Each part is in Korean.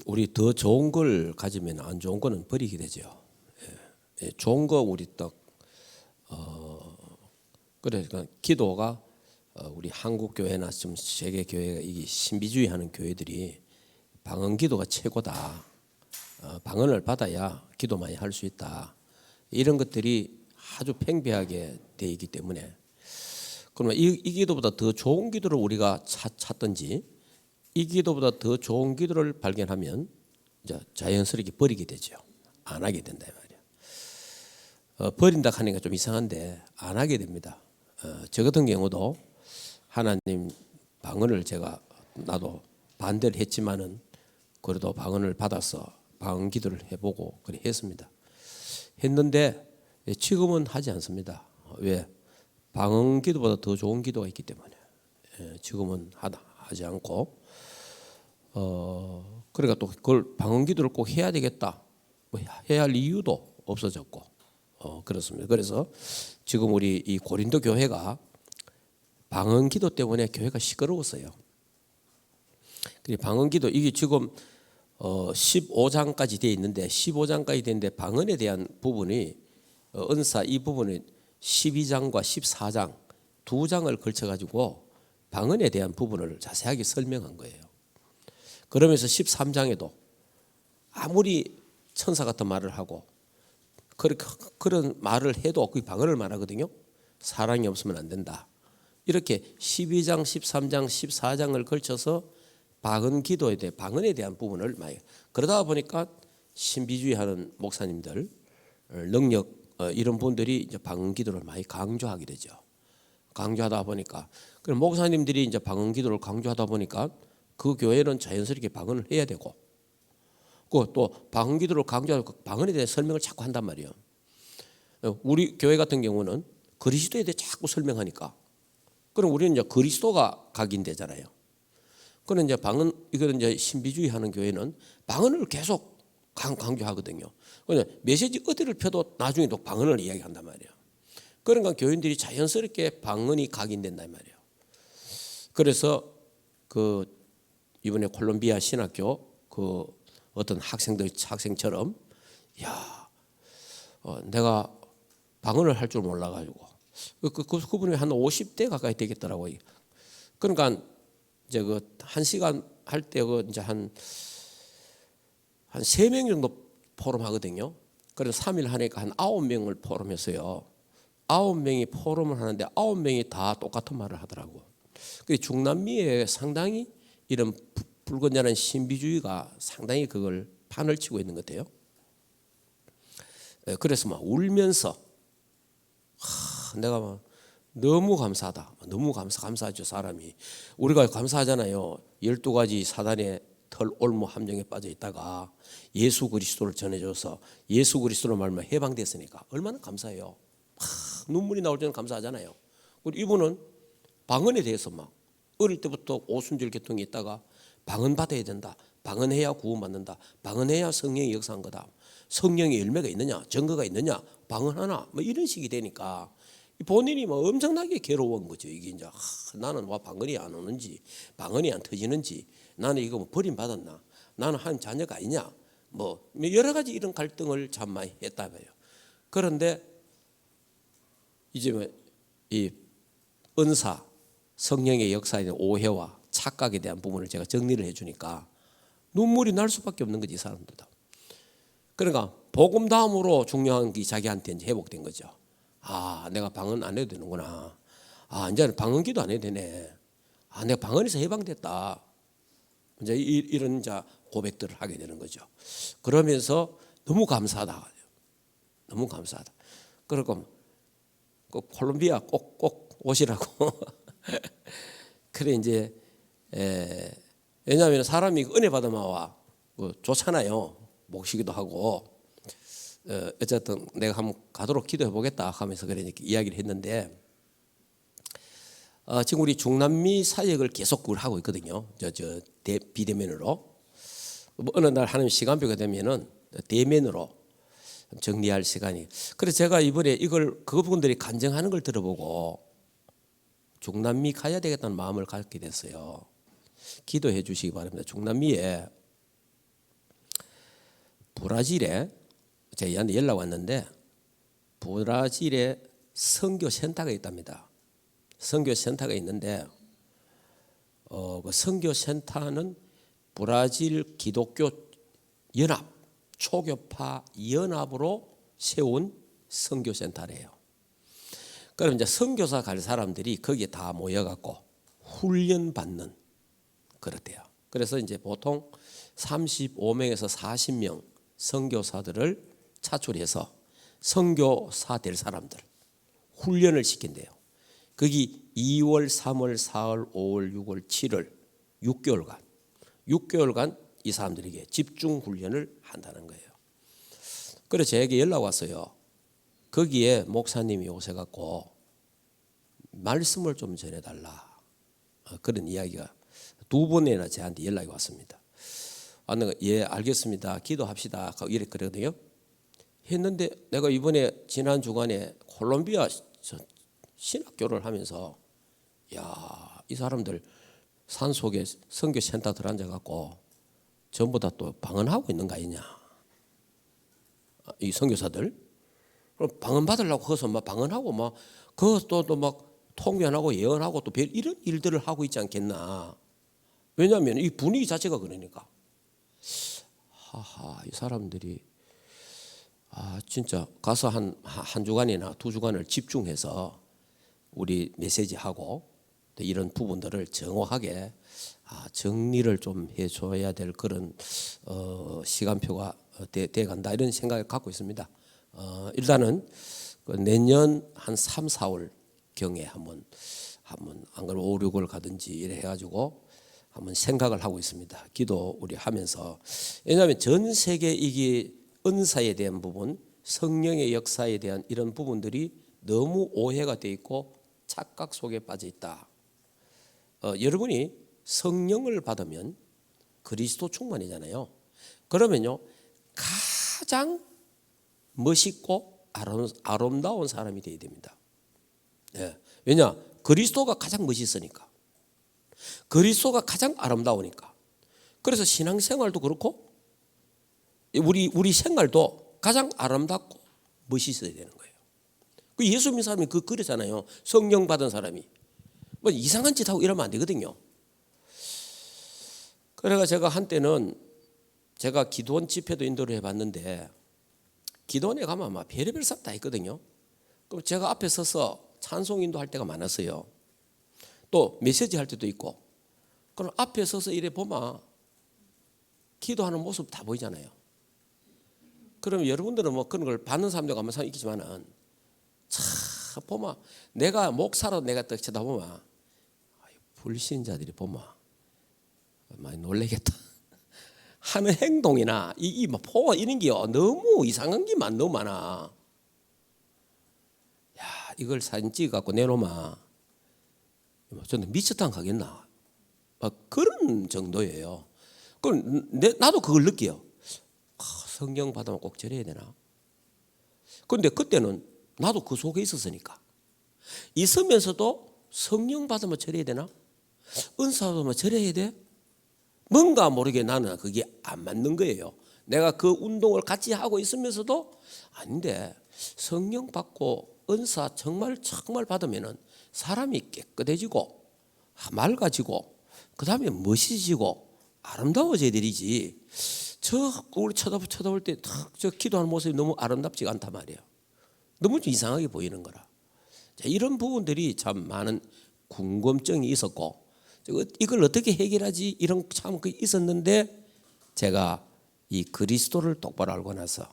우리 더 좋은 걸 가지면 안 좋은 거는 버리게 되죠. 좋은 거 우리 딱 그러니까 기도가 우리 한국 교회나 좀 세계 교회가 이 신비주의하는 교회들이 방언 기도가 최고다. 방언을 받아야 기도 많이 할 수 있다. 이런 것들이 아주 팽배하게 돼 있기 때문에 그러면 이 기도보다 더 좋은 기도를 우리가 찾든지 이 기도보다 더 좋은 기도를 발견하면 이제 자연스럽게 버리게 되죠. 안 하게 된다 말이야. 버린다 하니까 좀 이상한데 안 하게 됩니다. 저 같은 경우도 하나님 방언을 나도 반대를 했지만은 그래도 방언을 받아서 방언 기도를 해보고 그래 했습니다. 했는데 지금은 하지 않습니다. 왜? 방언 기도보다 더 좋은 기도가 있기 때문에 지금은 하지 않고 그러니까 또 그걸 방언 기도를 꼭 해야 되겠다. 뭐 해야 할 이유도 없어졌고 그렇습니다. 그래서 지금 우리 이 고린도 교회가 방언 기도 때문에 교회가 시끄러웠어요. 그리고 방언 기도 이게 지금 15장까지 되어 있는데 15장까지 되는데 방언에 대한 부분이 은사 이 부분이 12장과 14장 두 장을 걸쳐 가지고 방언에 대한 부분을 자세하게 설명한 거예요. 그러면서 13장에도 아무리 천사 같은 말을 하고 그런 말을 해도 그 방언을 말하거든요. 사랑이 없으면 안 된다. 이렇게 12장, 13장, 14장을 걸쳐서 방언 기도에 대해 방언에 대한 부분을 많이 그러다 보니까 신비주의하는 목사님들 능력 이런 분들이 이제 방언 기도를 많이 강조하게 되죠. 강조하다 보니까 그럼 목사님들이 이제 방언 기도를 강조하다 보니까 그 교회는 자연스럽게 방언을 해야 되고 또 방언 기도를 강조하고 방언에 대해 설명을 자꾸 한단 말이에요. 우리 교회 같은 경우는 그리스도에 대해 자꾸 설명하니까 그럼 우리는 이제 그리스도가 각인되잖아요. 그런 이제 이거는 이제 신비주의 하는 교회는 방언을 계속 강조하거든요. 그냥 메시지 어디를 펴도 나중에 또 방언을 이야기한단 말이에요. 그러니까 교인들이 자연스럽게 방언이 각인된단 말이에요. 그래서 이번에 콜롬비아 신학교 어떤 학생처럼 내가 방언을 할 줄 몰라가지고 그분이 한 50대 가까이 되겠더라고요. 그러니까 이제 한 시간 할 때 이제 한 3명 정도 포럼하거든요. 그래서 3일 하니까 한 9명을 포럼했어요. 9명이 포럼을 하는데 9명이 다 똑같은 말을 하더라고. 중남미에 상당히 이런 불건전한 신비주의가 상당히 그걸 판을 치고 있는 것 같아요. 그래서 막 울면서 내가 막 너무 감사하다. 너무 감사하죠 사람이. 우리가 감사하잖아요. 12가지 사단의 털올무 함정에 빠져 있다가 예수 그리스도를 전해줘서 예수 그리스도로 말하면 해방됐으니까 얼마나 감사해요. 눈물이 나올 때는 감사하잖아요. 우리 이분은 방언에 대해서 막 어릴 때부터 오순절 계통이 있다가 방언 받아야 된다. 방언해야 구원받는다. 방언해야 성령이 역사한 거다. 성령의 열매가 있느냐, 증거가 있느냐, 방언하나, 뭐 이런 식이 되니까 본인이 뭐 엄청나게 괴로운 거죠. 이게 이제 나는 와 방언이 안 오는지, 방언이 안 터지는지, 나는 이거 뭐 버림받았나, 나는 한 자녀가 아니냐, 뭐 여러 가지 이런 갈등을 참 많이 했다 봐요. 그런데 이제 이 은사, 성령의 역사에 대한 오해와 착각에 대한 부분을 제가 정리를 해주니까 눈물이 날 수밖에 없는 거지 사람들도. 그러니까 복음 다음으로 중요한 게 자기한테 이제 회복된 거죠. 내가 방언 안 해도 되는구나. 이제는 방언기도 안 해도 되네. 내가 방언에서 해방됐다. 이제 이런 이제 고백들을 하게 되는 거죠. 그러면서 너무 감사하다. 너무 감사하다. 그리고 꼭 콜롬비아 꼭 오시라고. 그래 이제 왜냐하면 사람이 은혜 받으면 와 좋잖아요. 목시기도 하고. 어쨌든 내가 한번 가도록 기도해 보겠다 하면서 그러니까 이야기를 했는데 지금 우리 중남미 사역을 계속 그걸 하고 있거든요. 비대면으로 어느 날 하나님 시간표가 되면은 대면으로 정리할 시간이. 그래서 제가 이번에 이걸 그분들이 간증하는 걸 들어보고 중남미 가야 되겠다는 마음을 갖게 됐어요. 기도해 주시기 바랍니다. 중남미에 브라질에 저희한테 연락 왔는데 브라질에 선교 센터가 있답니다. 선교 센터가 있는데 그 선교 센터는 브라질 기독교 연합 초교파 연합으로 세운 선교 센터래요. 그럼 이제 선교사 갈 사람들이 거기에 다 모여갖고 훈련 받는 그렇대요. 그래서 이제 보통 35명에서 40명 선교사들을 차출해서 선교사 될 사람들 훈련을 시킨대요. 거기 2월, 3월, 4월, 5월, 6월, 7월 6개월간 이 사람들에게 집중 훈련을 한다는 거예요. 그래서 저에게 연락 왔어요. 거기에 목사님이 오셔갖고 말씀을 좀 전해달라. 그런 이야기가 2번이나 저한테 연락이 왔습니다. 예, 알겠습니다. 기도합시다. 이렇게 그러거든요. 했는데 내가 이번에 지난 주간에 콜롬비아 신학교를 하면서 야, 이 사람들 산속에 선교 센터 들어앉아갖고 전부 다 또 방언하고 있는 거 아니냐. 이 선교사들. 그럼 방언 받으려고 거기서 막 방언하고 막 그것도 막 통변하고 예언하고 또 이런 일들을 하고 있지 않겠나. 왜냐하면 이 분위기 자체가 그러니까. 하하, 이 사람들이 진짜 가서 한 주간이나 2주간을 집중해서 우리 메시지하고 이런 부분들을 정확하게 정리를 좀 해줘야 될 그런 시간표가 돼간다 이런 생각을 갖고 있습니다. 일단은 내년 한 3, 4월 경에 한번 안 그러면 5, 6월 가든지 이래 해가지고 한번 생각을 하고 있습니다. 기도 우리 하면서. 왜냐하면 전 세계 이게 은사에 대한 부분, 성령의 역사에 대한 이런 부분들이 너무 오해가 돼 있고 착각 속에 빠져 있다. 여러분이 성령을 받으면 그리스도 충만이잖아요. 그러면요 가장 멋있고 아름다운 사람이 되어야 됩니다. 예. 왜냐? 그리스도가 가장 멋있으니까. 그리스도가 가장 아름다우니까. 그래서 신앙생활도 그렇고 우리 생활도 가장 아름답고 멋있어야 되는 거예요. 그 예수 믿는 사람이 그러잖아요. 성령 받은 사람이 뭐 이상한 짓 하고 이러면 안 되거든요. 그래가 제가 한때는 제가 기도원 집회도 인도를 해봤는데 기도원에 가면 아마 별의별 사람 다 있거든요. 그럼 제가 앞에 서서 찬송 인도할 때가 많았어요. 또 메시지 할 때도 있고. 그럼 앞에 서서 이래 보면 기도하는 모습 다 보이잖아요. 그럼 여러분들은 뭐 그런 걸 받는 사람도 아마 있겠지만은 참 보면 내가 목사로 내가 딱 쳐다보면 불신자들이 보면 많이 놀래겠다. 하는 행동이나 이 포와 이런 게 너무 이상한 게 너무 많아. 야, 이걸 사진 찍어갖고 내놓으면 저는 미쳤다 가겠나. 막 그런 정도예요. 그럼 나도 그걸 느껴요. 성령 받으면 꼭 저래야 되나? 그런데 그때는 나도 그 속에 있었으니까. 있으면서도 성령 받으면 저래야 되나? 은사 받으면 저래야 돼? 뭔가 모르게 나는 그게 안 맞는 거예요. 내가 그 운동을 같이 하고 있으면서도 아닌데 성령 받고 은사 정말 받으면은 사람이 깨끗해지고 맑아지고 그 다음에 멋있어지고 아름다워져야 되지. 우리 쳐다볼 때 저 기도하는 모습이 너무 아름답지가 않단 말이에요. 너무 좀 이상하게 보이는 거라. 자, 이런 부분들이 참 많은 궁금증이 있었고 이걸 어떻게 해결하지 이런 참 있었는데 제가 이 그리스도를 똑바로 알고 나서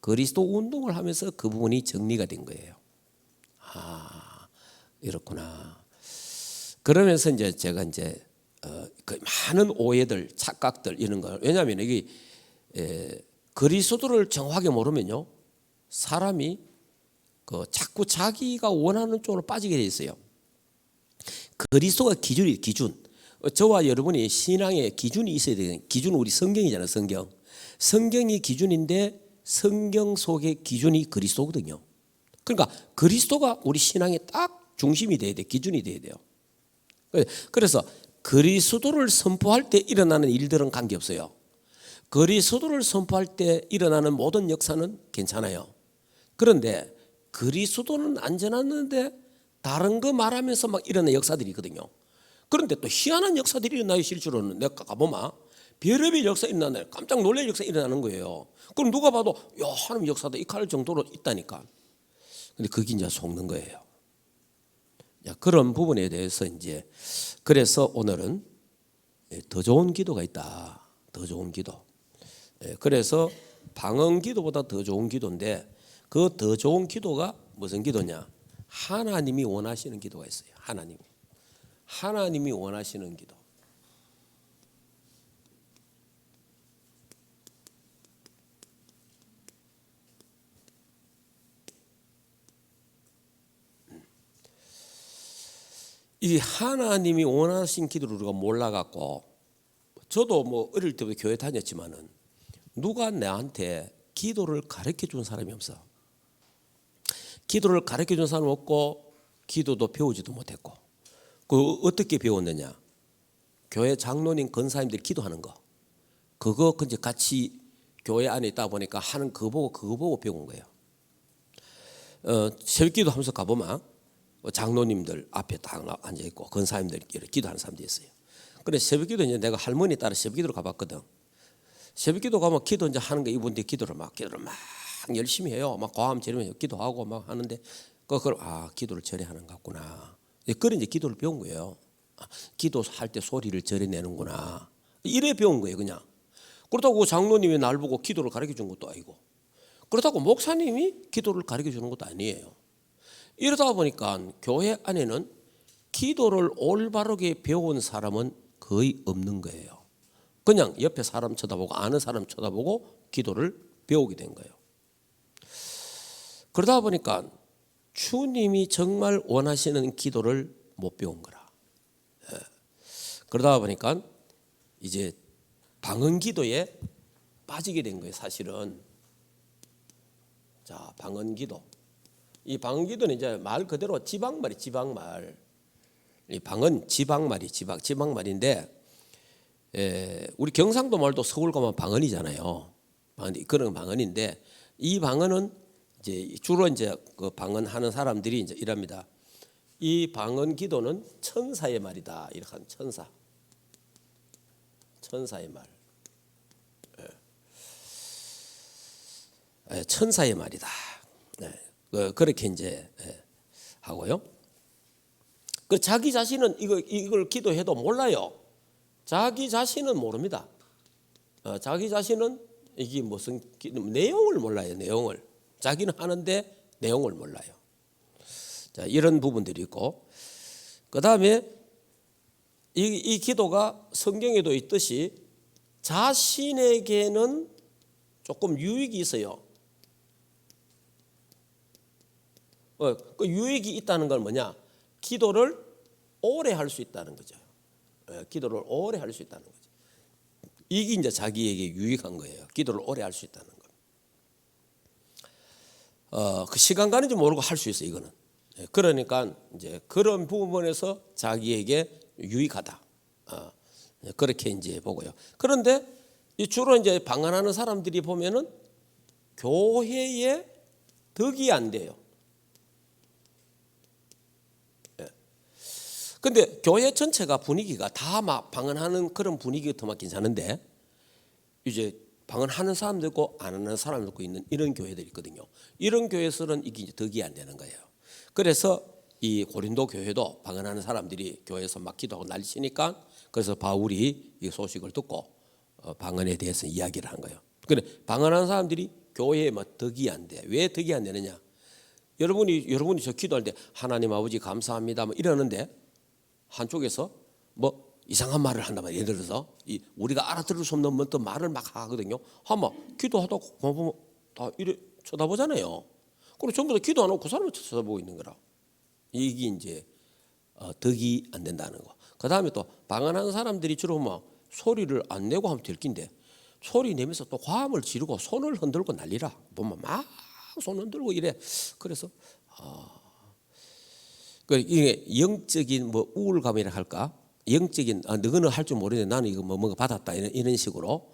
그리스도 운동을 하면서 그 부분이 정리가 된 거예요. 이렇구나. 그러면서 이제 제가 이제 그 많은 오해들, 착각들 이런 걸 왜냐하면 이게 그리스도를 정확하게 모르면요 사람이 자꾸 자기가 원하는 쪽으로 빠지게 돼 있어요. 그리스도가 기준이 기준. 저와 여러분이 신앙의 기준이 있어야 되는 기준은 우리 성경이잖아요. 성경이 기준인데 성경 속의 기준이 그리스도거든요. 그러니까 그리스도가 우리 신앙의 딱 중심이 돼야 돼. 기준이 돼야 돼요. 그래서 그리스도를 선포할 때 일어나는 일들은 관계없어요. 그리스도를 선포할 때 일어나는 모든 역사는 괜찮아요. 그런데 그리스도는 안전했는데 다른 거 말하면서 막 일어나는 역사들이 있거든요. 그런데 또 희한한 역사들이 일어나요. 실제로는 내가 가보면 별의별 역사 일어나는, 깜짝 놀랄 역사 일어나는 거예요. 그럼 누가 봐도 야, 하나님 역사도 이칼 정도로 있다니까. 근데 그게 이제 속는 거예요. 그런 부분에 대해서 이제 그래서 오늘은 더 좋은 기도가 있다. 더 좋은 기도. 그래서 방언 기도보다 더 좋은 기도인데 그 더 좋은 기도가 무슨 기도냐? 하나님이 원하시는 기도가 있어요. 하나님이 원하시는 기도. 이 하나님이 원하신 기도를 우리가 몰라갖고, 저도 뭐 어릴 때부터 교회 다녔지만은 누가 나한테 기도를 가르쳐 준 사람이 없어. 기도를 가르쳐 준 사람 없고 기도도 배우지도 못했고. 그 어떻게 배웠느냐? 교회 장로님 권사님들이 기도하는 거, 그거 이제 같이 교회 안에 있다 보니까 하는 그거 보고 배운 거예요. 새벽기도 하면서 가보면 장로님들 앞에 딱 앉아 있고 권사님들이 기도하는 사람들이 있어요. 그래 새벽기도 이제 내가 할머니 따라 새벽기도를 가봤거든. 새벽기도 가면 기도 이제 하는 거, 이분들이 기도를 막 열심히 해요. 막 과음 지르면서 기도하고 막 하는데 그걸 기도를 저래 하는 것 같구나. 그래 이제 기도를 배운 거예요. 기도할 때 소리를 저래 내는구나. 이래 배운 거예요, 그냥. 그렇다고 장로님이 날 보고 기도를 가르쳐 준 것도 아니고, 그렇다고 목사님이 기도를 가르쳐 주는 것도 아니에요. 이러다 보니까 교회 안에는 기도를 올바르게 배운 사람은 거의 없는 거예요. 그냥 옆에 사람 쳐다보고 아는 사람 쳐다보고 기도를 배우게 된 거예요. 그러다 보니까 주님이 정말 원하시는 기도를 못 배운 거라. 그러다 보니까 이제 방언 기도에 빠지게 된 거예요, 사실은. 자, 방언 기도. 이 방언 기도는 이제 말 그대로 지방말이 지방말. 이 방언 지방말이 지방말인데, 우리 경상도 말도 서울 가면 방언이잖아요. 그런 방언인데, 이 방언은 이제 주로 이제 그 방언하는 사람들이 이제 이랍니다. 이 방언 기도는 천사의 말이다. 이렇게 하는 천사의 말. 천사의 말이다. 그렇게 이제 하고요. 그 자기 자신은 이걸 기도해도 몰라요. 자기 자신은 모릅니다. 자기 자신은 이게 무슨 내용을 몰라요. 내용을 자기는 하는데 내용을 몰라요. 자, 이런 부분들이 있고, 그 다음에 이 기도가 성경에도 있듯이 자신에게는 조금 유익이 있어요. 그 유익이 있다는 건 뭐냐? 기도를 오래 할 수 있다는 거죠. 기도를 오래 할 수 있다는 거죠. 이게 이제 자기에게 유익한 거예요. 기도를 오래 할 수 있다는 거. 그 시간 가는지 모르고 할 수 있어요, 이거는. 그러니까 이제 그런 부분에서 자기에게 유익하다. 그렇게 이제 보고요. 그런데 주로 이제 방언하는 사람들이 보면은 교회에 덕이 안 돼요. 근데 교회 전체가 분위기가 다 막 방언하는 그런 분위기가 더 막 괜찮은데, 이제 방언하는 사람도 있고 안 하는 사람도 있고 있는 이런 교회들이 있거든요. 이런 교회에서는 이게 이제 덕이 안 되는 거예요. 그래서 이 고린도 교회도 방언하는 사람들이 교회에서 막 기도하고 난리치니까, 그래서 바울이 이 소식을 듣고 방언에 대해서 이야기를 한 거예요. 근데 방언하는 사람들이 교회에 막 덕이 안 돼. 왜 덕이 안 되느냐? 여러분이 저 기도할 때 하나님 아버지 감사합니다 뭐 이러는데, 한쪽에서 뭐 이상한 말을 한단 말이에요. 예를 들어서 우리가 알아들을 수 없는 어떤 말을 막 하거든요. 하면 기도하다가 보면 다 이래 쳐다보잖아요. 그리고 전부 다 기도 안 하고 그 사람을 쳐다보고 있는 거라. 이게 이제 덕이 안 된다는 거. 그 다음에 또 방언하는 사람들이 주로 뭐 소리를 안 내고 하면 들킨데, 소리 내면서 또 화음을 지르고 손을 흔들고 난리라. 보면 막 손 흔들고 이래. 그래서 이게 영적인 뭐 우울감이라 할까? 영적인 너는 할 줄 모르는데 나는 이거 뭔가 받았다 이런 식으로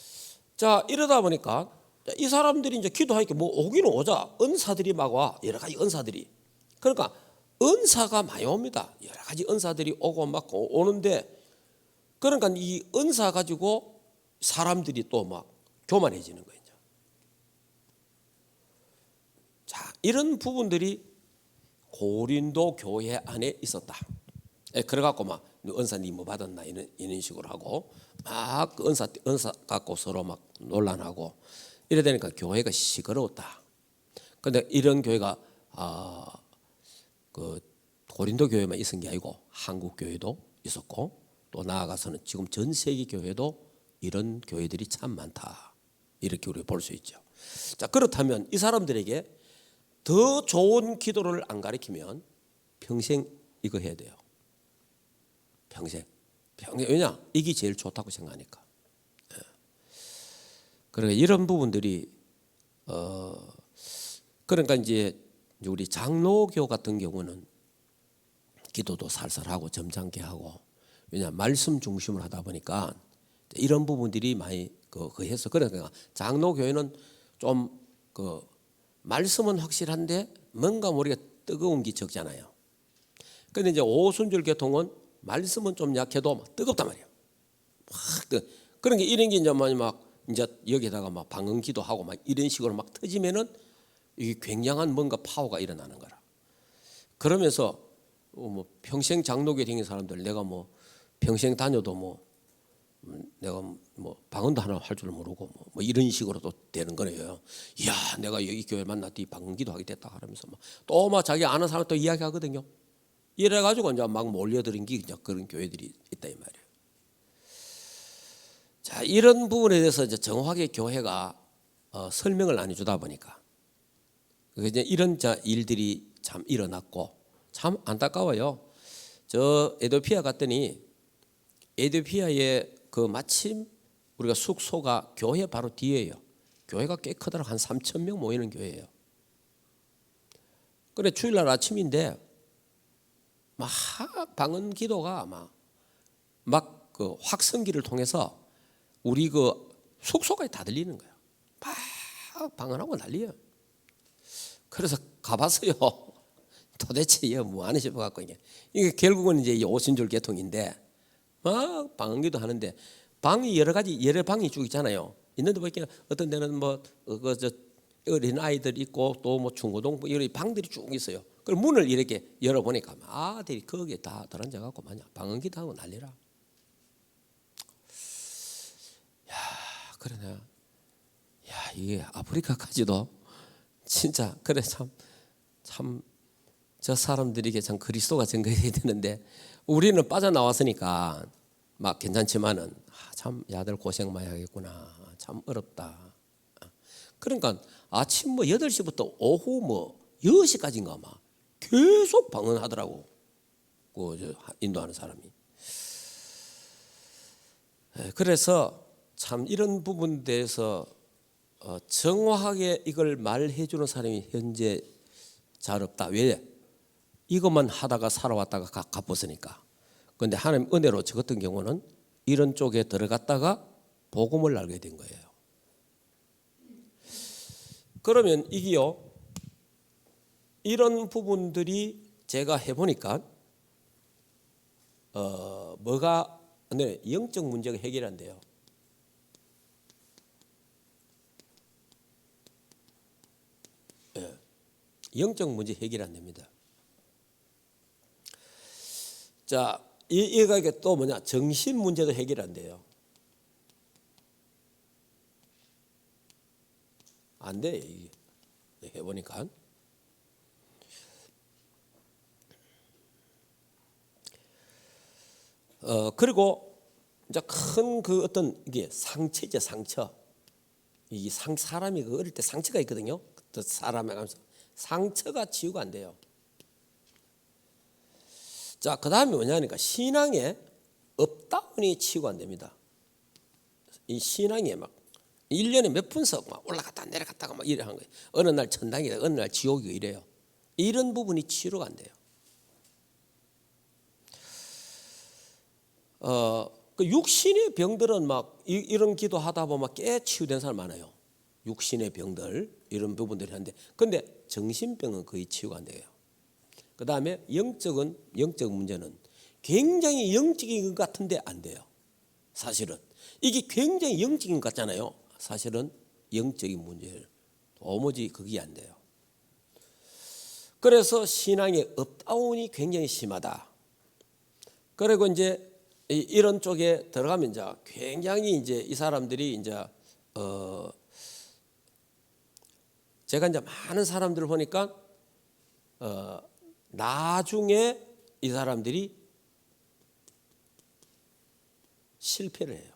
자, 이러다 보니까 이 사람들이 이제 기도하니까 뭐 오기는 오자. 은사들이 막 와. 여러 가지 은사들이. 그러니까 은사가 많이 옵니다. 여러 가지 은사들이 오고 막 오는데, 그러니까 이 은사 가지고 사람들이 또 막 교만해지는 거예요. 자, 이런 부분들이 고린도 교회 안에 있었다. 그래갖고 막 은사님 뭐 받았나 이런 식으로 하고 막 은사 갖고 서로 막 논란하고 이래 되니까 교회가 시끄러웠다. 그런데 이런 교회가 그 고린도 교회만 있은 게 아니고 한국 교회도 있었고, 또 나아가서는 지금 전 세계 교회도 이런 교회들이 참 많다. 이렇게 우리가 볼 수 있죠. 자, 그렇다면 이 사람들에게 더 좋은 기도를 안 가르치면 평생 이거 해야 돼요. 평생. 왜냐? 이게 제일 좋다고 생각하니까. 그러니까 이런 부분들이 그러니까 이제 우리 장로교 같은 경우는 기도도 살살하고 점잖게 하고, 왜냐 말씀 중심으로 하다 보니까 이런 부분들이 많이 해서, 그러니까 장로교회는 좀 말씀은 확실한데 뭔가 모르게 뜨거운 게 적잖아요. 그런데 이제 오순절 계통은 말씀은 좀 약해도 막 뜨겁단 말이에요. 그런 게 이런 게 이제 막 이제 여기다가 막 방언기도 하고 막 이런 식으로 막 터지면은 이게 굉장한 뭔가 파워가 일어나는 거라. 그러면서 뭐 평생 장로교에 다니는 사람들, 내가 뭐 평생 다녀도 뭐 내가 뭐 방언도 하나 할 줄 모르고 뭐 이런 식으로도 되는 거예요. 이야, 내가 여기 교회 만났더니 방언기도 하게 됐다 하면서 또 막 자기 아는 사람 또 이야기하거든요. 이래가지고 이제 막 몰려드는 게 이제 그런 교회들이 있다 이 말이에요. 자, 이런 부분에 대해서 이제 정확하게 교회가 설명을 안 해주다 보니까 이제 이런 일들이 참 일어났고 참 안타까워요. 저 에티오피아 갔더니 에티오피아에 마침 우리가 숙소가 교회 바로 뒤에요. 교회가 꽤 크더라. 한 3,000명 모이는 교회예요. 그래 주일날 아침인데 막 방언 기도가 막 그 확성기를 통해서 우리 숙소까지 다 들리는 거예요. 막 방언하고 난리예요. 그래서 가봤어요. 도대체 이게 뭐 하는 싶어 갖고 이게 결국은 이제 오순절 계통인데 막 방언기도 하는데 방이 여러 방이 쭉 있잖아요. 있는데 보니까 어떤 데는 뭐 어린 아이들 있고 또 뭐 중고등 이런 방들이 쭉 있어요. 그 문을 이렇게 열어 보니까 아들이 거기에 다 들어앉아 갖고 방언기도 하고 난리라. 야, 그러네. 야, 이게 아프리카까지도 진짜 그래 참 저 사람들에게 참 그리스도가 증거해야 되는데 우리는 빠져나왔으니까 막 괜찮지만은 참 야들 고생 많이 하겠구나. 참 어렵다. 그러니까 아침 8시부터 오후 10시까지인가 막 계속 방언하더라고. 인도하는 사람이. 그래서 참 이런 부분에 대해서 정확하게 이걸 말해 주는 사람이 현재 잘 없다. 왜? 이것만 하다가 살아왔다가 갚았으니까. 그런데 하나님 은혜로 저 같은 경우는 이런 쪽에 들어갔다가 복음을 알게 된 거예요. 그러면 이게요, 이런 부분들이 제가 해보니까 영적 문제가 해결이 안 돼요. 영적 문제 해결이 안 됩니다. 자, 얘가 또 정신 문제도 해결이 안 돼요. 안 돼, 이게. 해보니까. 그리고 이제 큰 어떤 이게 상처죠, 상처. 사람이 어릴 때 상처가 있거든요. 또 사람에 가면서 상처가 치유가 안 돼요. 자, 그 다음에 뭐냐니까 신앙에 업다운이 치유가 안 됩니다. 이 신앙에 막 1년에 몇 분씩 막 올라갔다 내려갔다가 막 이래 하는 거예요. 어느 날 천당이다, 어느 날 지옥이고 이래요. 이런 부분이 치유가 안 돼요. 그 육신의 병들은 막 이런 기도하다 보면 깨 치유된 사람 많아요. 육신의 병들 이런 부분들이 한데, 근데 정신병은 거의 치유가 안 돼요. 그 다음에 영적 문제는 굉장히 영적인 것 같은데 안 돼요. 사실은 이게 굉장히 영적인 것 같잖아요. 사실은 영적인 문제예요. 도무지 그게 안 돼요. 그래서 신앙의 업다운이 굉장히 심하다. 그리고 이제 이런 쪽에 들어가면 이제 굉장히 이제 이 사람들이 이제 제가 이제 많은 사람들을 보니까 나중에 이 사람들이 실패를 해요.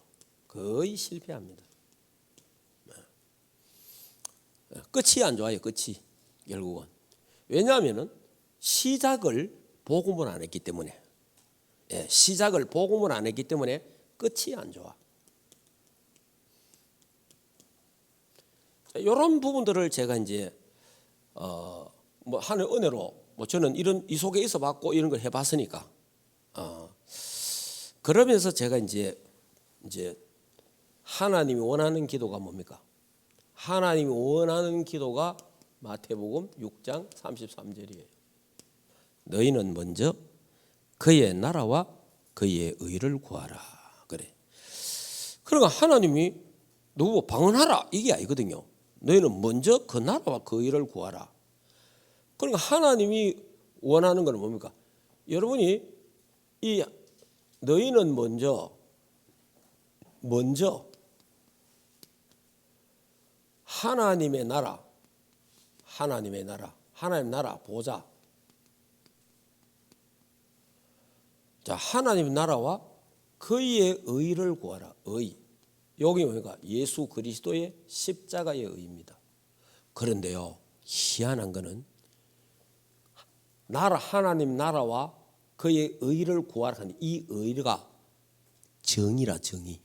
거의 실패합니다. 끝이 안 좋아요. 끝이 결국은. 왜냐하면은 시작을 복음을 안 했기 때문에, 시작을 복음을 안 했기 때문에 끝이 안 좋아. 이런 부분들을 제가 이제 뭐 하늘 은혜로 뭐 저는 이 속에 있어 봤고 이런 걸 해봤으니까 그러면서 제가 이제 하나님이 원하는 기도가 뭡니까? 하나님이 원하는 기도가 마태복음 6장 33절이에요. 너희는 먼저 그의 나라와 그의 의를 구하라. 그래. 그러니까 하나님이 누구 방언하라 이게 아니거든요. 너희는 먼저 그 나라와 그 의를 구하라. 그러니까 하나님이 원하는 건 뭡니까? 여러분이 너희는 먼저 하나님의 나라, 하나님 나라 보자. 자, 하나님 나라와 그의 의를 구하라. 의. 여기 뭡니까? 예수 그리스도의 십자가의 의입니다. 그런데요, 희한한 거는 하나님 나라와 그의 의를 구하라 하는 이 의가 정의라, 정의.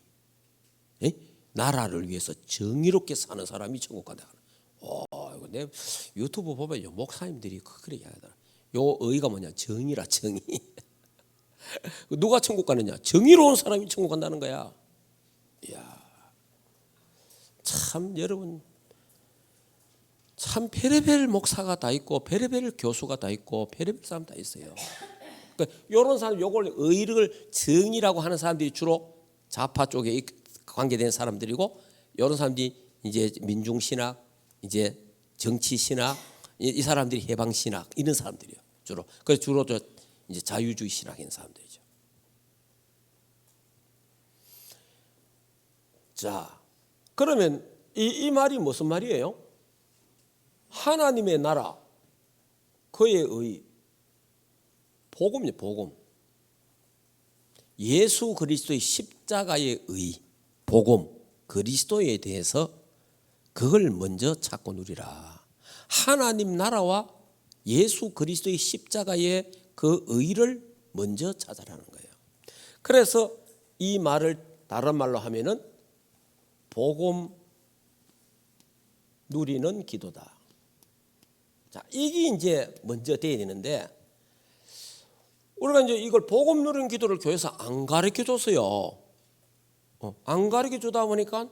나라를 위해서 정의롭게 사는 사람이 천국 간다. 이거 내 유튜브 보면 목사님들이 그렇게 이야기하더라. 요 의가 뭐냐? 정의라, 정의. 누가 천국 가느냐? 정의로운 사람이 천국 간다는 거야. 이야, 참 여러분, 참 별의별 목사가 다 있고 별의별 교수가 다 있고 별의별 사람 다 있어요. 그러니까 이런 사람, 요걸 의를 정의라고 하는 사람들이 주로 좌파 쪽에 관계된 사람들이고, 이런 사람들이 이제 민중신학, 이제 정치신학, 이 사람들이 해방신학 이런 사람들이요. 주로. 그래서 주로 이제 자유주의 신학인 사람들이죠. 자, 그러면 이 말이 무슨 말이에요? 하나님의 나라, 그의 의, 복음이요, 복음. 예수 그리스도의 십자가의 의, 복음, 그리스도에 대해서 그걸 먼저 찾고 누리라. 하나님 나라와 예수 그리스도의 십자가의 그 의를 먼저 찾아라는 거예요. 그래서 이 말을 다른 말로 하면은 복음 누리는 기도다. 자, 이게 이제 먼저 돼야 되는데, 우리가 이제 이걸 복음 누리는 기도를 교회에서 안 가르쳐 줬어요. 안 가르쳐 주다 보니까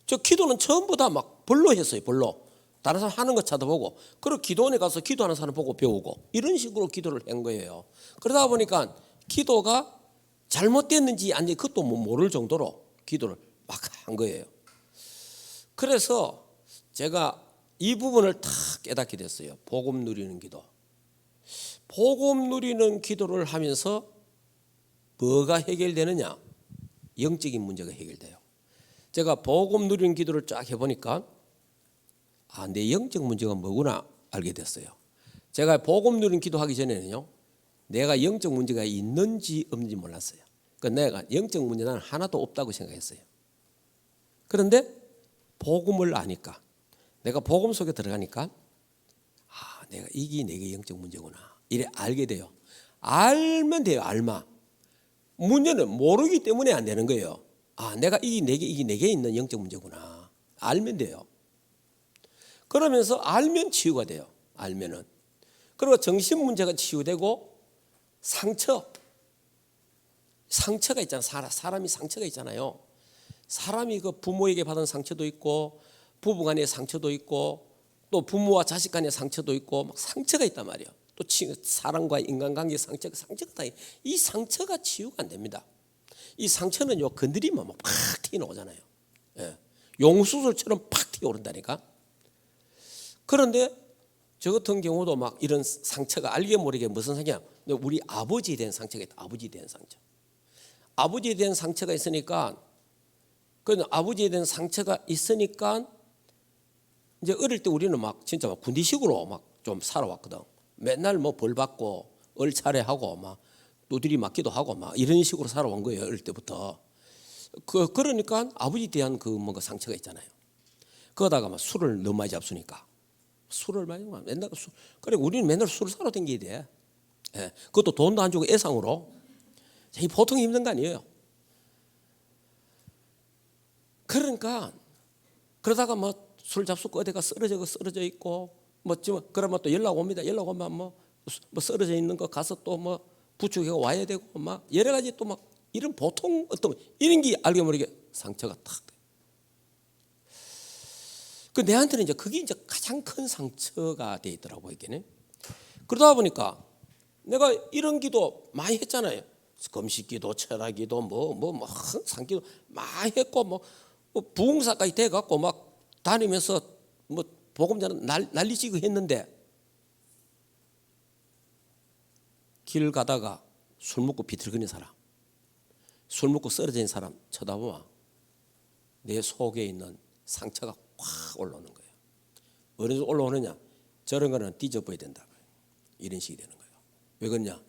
저 기도는 전부 다 막 벌로 했어요. 벌로. 다른 사람 하는 거 찾아보고, 그리고 기도원에 가서 기도하는 사람 보고 배우고, 이런 식으로 기도를 한 거예요. 그러다 보니까 기도가 잘못됐는지 아닌지 그것도 모를 정도로 기도를 막 한 거예요. 그래서 제가 이 부분을 탁 깨닫게 됐어요. 복음 누리는 기도. 복음 누리는 기도를 하면서 뭐가 해결되느냐? 영적인 문제가 해결돼요. 제가 복음 누리는 기도를 쫙 해보니까 내 영적 문제가 뭐구나 알게 됐어요. 제가 복음 누리는 기도하기 전에는요, 내가 영적 문제가 있는지 없는지 몰랐어요. 그러니까 내가 영적 문제는 하나도 없다고 생각했어요. 그런데 복음을 아니까, 내가 복음 속에 들어가니까 내가 이게 내게 영적 문제구나 이래 알게 돼요. 알면 돼요. 알마. 문제는 모르기 때문에 안 되는 거예요. 내가 이게 내게 있는 영적 문제구나. 알면 돼요. 그러면서 알면 치유가 돼요. 알면은. 그리고 정신 문제가 치유되고 상처 상처가 있잖아요. 사람이 상처가 있잖아요. 사람이 그 부모에게 받은 상처도 있고 부부간의 상처도 있고 또 부모와 자식 간의 상처도 있고 막 상처가 있단 말이에요. 또 사람과 인간관계 상처가 다 이 상처가 치유가 안 됩니다. 이 상처는요 건드리면 막 팍 튀어나오잖아요. 예. 용수술처럼 팍 튀어오른다니까. 그런데 저 같은 경우도 막 이런 상처가 알게 모르게 무슨 상처냐? 우리 아버지에 대한 상처가 있다. 아버지에 대한 상처. 아버지에 대한 상처가 있으니까 그 아버지에 대한 상처가 있으니까 이제 어릴 때 우리는 막 진짜 막 군디식으로 막 좀 살아왔거든. 맨날 뭐 벌 받고 얼차례하고 막 두드리 맞기도 하고 막 이런 식으로 살아온 거예요. 어릴 때부터. 그러니까 아버지에 대한 그 뭔가 상처가 있잖아요. 그러다가 막 술을 너무 많이 잡수니까 술을 많이 먹으면 맨날 술. 그래 우리는 맨날 술을 사러 다니게 돼. 예. 그것도 돈도 안 주고 애상으로. 이 보통 힘든 거 아니에요. 그러니까 그러다가 뭐 술 잡수고 어디가 쓰러져 있고 뭐 그러면 또 연락 옵니다. 연락 오면 뭐 쓰러져 있는 거 가서 또 뭐 부축해서 와야 되고 막 여러 가지 또 막 이런 보통 어떤 이런 게 알게 모르게 상처가 탁 돼. 그 내한테는 이제 그게 이제 가장 큰 상처가 돼 있더라고 이게는. 그러다 보니까 내가 이런 기도 많이 했잖아요. 금식기도, 철학기도, 상기도 많이 했고 뭐 부흥사까지 돼 갖고 막 다니면서 뭐 복음 전은 난리치고 했는데 길 가다가 술 먹고 비틀거리는 사람, 술 먹고 쓰러진 사람 쳐다보면 내 속에 있는 상처가 확 올라오는 거예요. 어느 정도 올라오느냐? 저런 거는 뒤져봐야 된다. 이런 식이 되는 거예요. 왜 그러냐?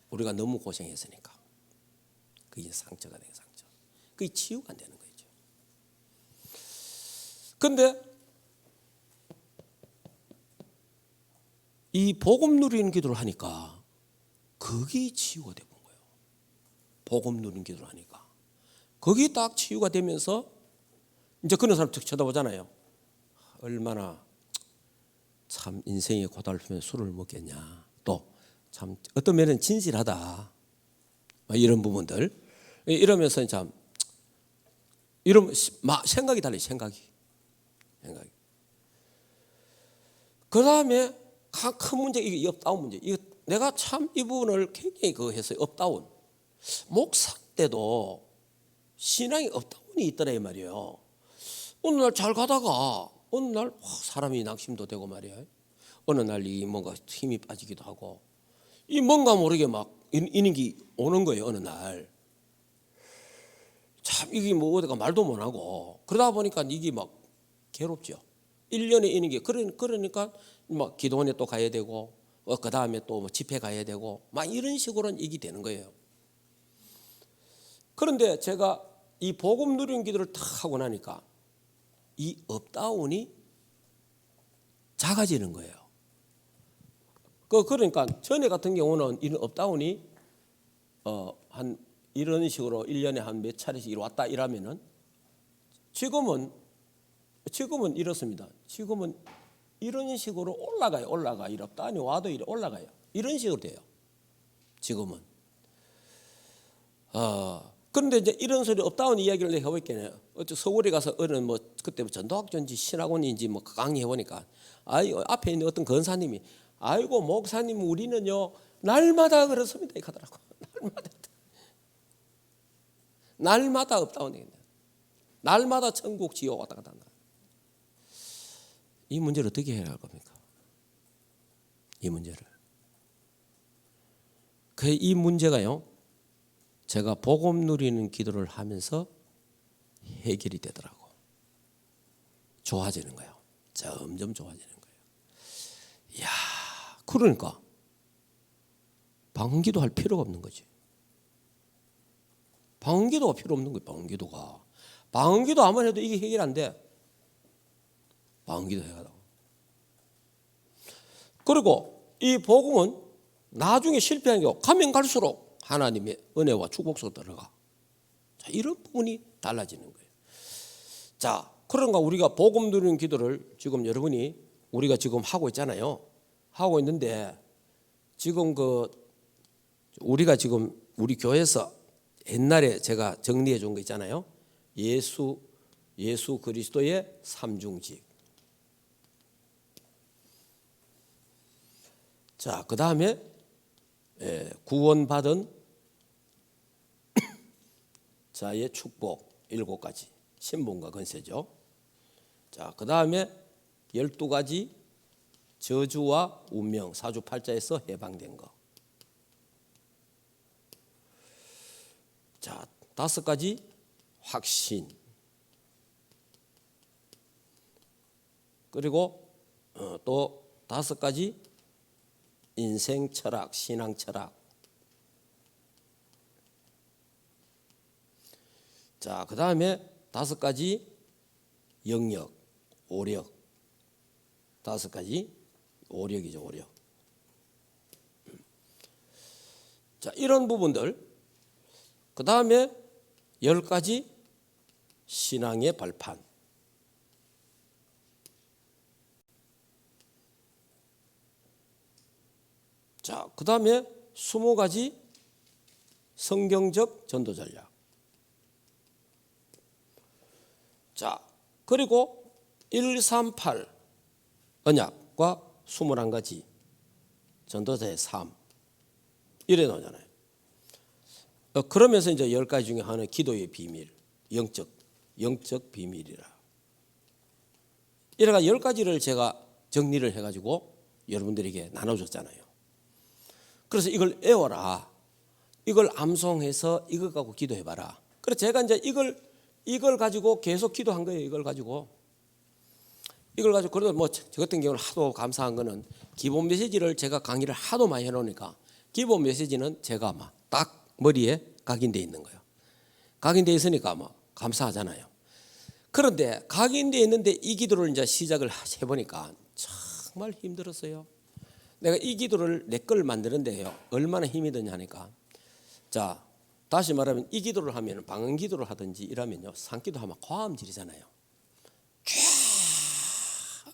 우리가 너무 고생했으니까. 그게 상처가 되는 상처. 그게 치유가 안 되는 거죠. 그런데 이 복음 누리는 기도를 하니까 그게 치유가 되는 거예요. 복음 누리는 기도를 하니까. 그게 딱 치유가 되면서 이제 그런 사람 툭 쳐다보잖아요. 얼마나 참 인생의 고달프면 술을 먹겠냐. 또 참 어떤 면은 진실하다. 이런 부분들. 이러면서 참 이런 생각이 달라요. 생각이. 그 다음에 큰 문제 이게 업다운 문제. 이거 내가 참 이 부분을 굉장히 했어요. 업다운. 목사 때도 신앙이 업다운이 있더라 이 말이에요. 어느 날 잘 가다가 어느 날 사람이 낙심도 되고 말이에요. 어느 날 이 뭔가 힘이 빠지기도 하고 이 뭔가 모르게 막 이런 게 오는 거예요. 어느 날 참 이게 뭐 어디가 말도 못하고 그러다 보니까 이게 막 괴롭죠. 1년에 이런 게 그러니까 막 기도원에 또 가야 되고 그 다음에 또 뭐 집회 가야 되고 막 이런 식으로는 이게 되는 거예요. 그런데 제가 이 복음 누리는 기도를 탁 하고 나니까 이 업다운이 작아지는 거예요. 그러니까 전에 같은 경우는 이런 업다운이 한 이런 식으로 1년에 한 몇 차례씩 왔다 이러면은 지금은 이렇습니다. 지금은 이런 식으로 올라가요. 이 업다운이 와도 올라가요. 이런 식으로 돼요. 지금은. 그런데 이제 이런 소리 업다운 이야기를 내가 해볼게요. 서울에 가서 어느 뭐 그때 전도학전지 신학원인지 뭐 강의해 보니까 앞에 있는 어떤 권사님이 아이고 목사님 우리는요 날마다 그렇습니다 이렇게 하더라고. 날마다 업다운이 날마다 천국 지옥 왔다 갔다 한다. 이 문제를 어떻게 해야 할 겁니까? 이 문제를. 이 문제가요. 제가 복음 누리는 기도를 하면서 해결이 되더라고. 좋아지는 거예요. 점점 좋아지는 거예요. 이야, 그러니까 방언기도 할 필요가 없는 거지. 방언기도가 필요 없는 거예요. 방언기도 아무리 해도 이게 해결 안 돼. 방언기도 해야 하고. 그리고 이 복음은 나중에 실패한 게 가면 갈수록 하나님의 은혜와 축복 속에 들어가. 자, 이런 부분이 달라지는 거예요. 자, 그런가 우리가 복음 누리는 기도를 지금 여러분이 우리가 지금 하고 있잖아요. 하고 있는데 지금 우리가 지금 우리 교회에서 옛날에 제가 정리해 준 거 있잖아요. 예수 그리스도의 삼중직. 자, 그 다음에 구원받은 자의 축복 7가지, 신분과 권세죠. 자, 그 다음에 12가지 저주와 운명, 사주팔자에서 해방된 거. 자, 5가지 확신. 그리고 또 5가지 인생 철학, 신앙 철학. 자, 그 다음에 5가지 영역, 오력. 5가지 오력이죠, 오력. 자, 이런 부분들. 그 다음에 10가지 신앙의 발판. 자, 그 다음에 20가지 성경적 전도 전략. 자, 그리고 138 언약과 21가지 전도자의 삶. 이래 나오잖아요. 그러면서 이제 10가지 중에 하나는 기도의 비밀, 영적 비밀이라. 이래가 10가지를 제가 정리를 해가지고 여러분들에게 나눠줬잖아요. 그래서 이걸 외워라. 이걸 암송해서 이걸 갖고 기도해봐라. 그래서 제가 이제 이걸 가지고 계속 기도한 거예요. 이걸 가지고. 그래도 뭐 저 같은 경우는 하도 감사한 거는 기본 메시지를 제가 강의를 하도 많이 해놓으니까 기본 메시지는 제가 막 딱 머리에 각인되어 있는 거예요. 각인되어 있으니까 뭐 감사하잖아요. 그런데 각인되어 있는데 이 기도를 이제 시작을 해보니까 정말 힘들었어요. 내가 이 기도를 내 걸 만드는데요. 얼마나 힘이 드냐니까. 자, 다시 말하면 이 기도를 하면 방언 기도를 하든지 이러면요. 산기도 하면 과음질이잖아요.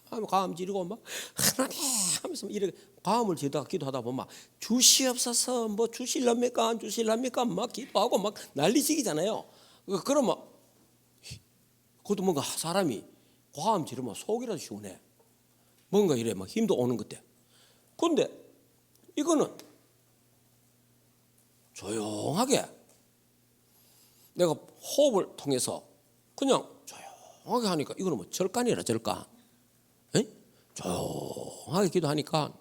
쫙 과음 지르고 막 하나님 하면서 이렇게 과음을 지르다가 기도하다 보면 막 주시옵소서 뭐 주실랍니까 안 주실랍니까 막 기도하고 막 난리치기잖아요. 그러면 그것도 뭔가 사람이 과음 지르면 속이라도 시원해. 뭔가 이래 막 힘도 오는 것 같아. 그런데 이거는 조용하게 내가 호흡을 통해서 그냥 조용하게 하니까 이거는 뭐 절간이라 절간. 에? 조용하게 기도하니까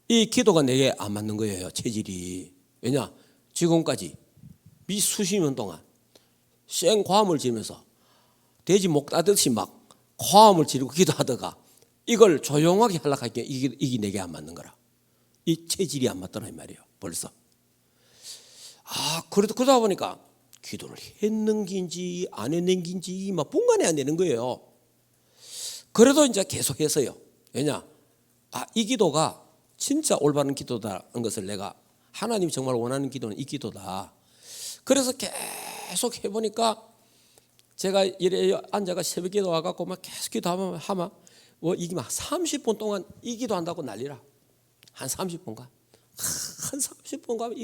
이 기도가 내게 안 맞는 거예요. 체질이. 왜냐? 지금까지 수십 년 동안 생과음을 지르면서 돼지 목 따듯이 막 과음을 지르고 기도하다가 이걸 조용하게 하려고 하니까 이게 내게 안 맞는 거라. 이 체질이 안 맞더라 이 말이에요. 벌써. 그러다 보니까 기도를 했는 긴지 안 했는 긴지 막 분간이 안 되는 거예요. 그래도 이제 계속해서요. 왜냐? 이 기도가 진짜 올바른 기도다는 것을 내가 하나님이 정말 원하는 기도는 이 기도다. 그래서 계속 해보니까 제가 이래 앉아가 새벽 기도 와갖고 막 계속 기도하면 뭐 이게 막 30분 동안 이 기도한다고 난리라. 한 30분간. 한 30분간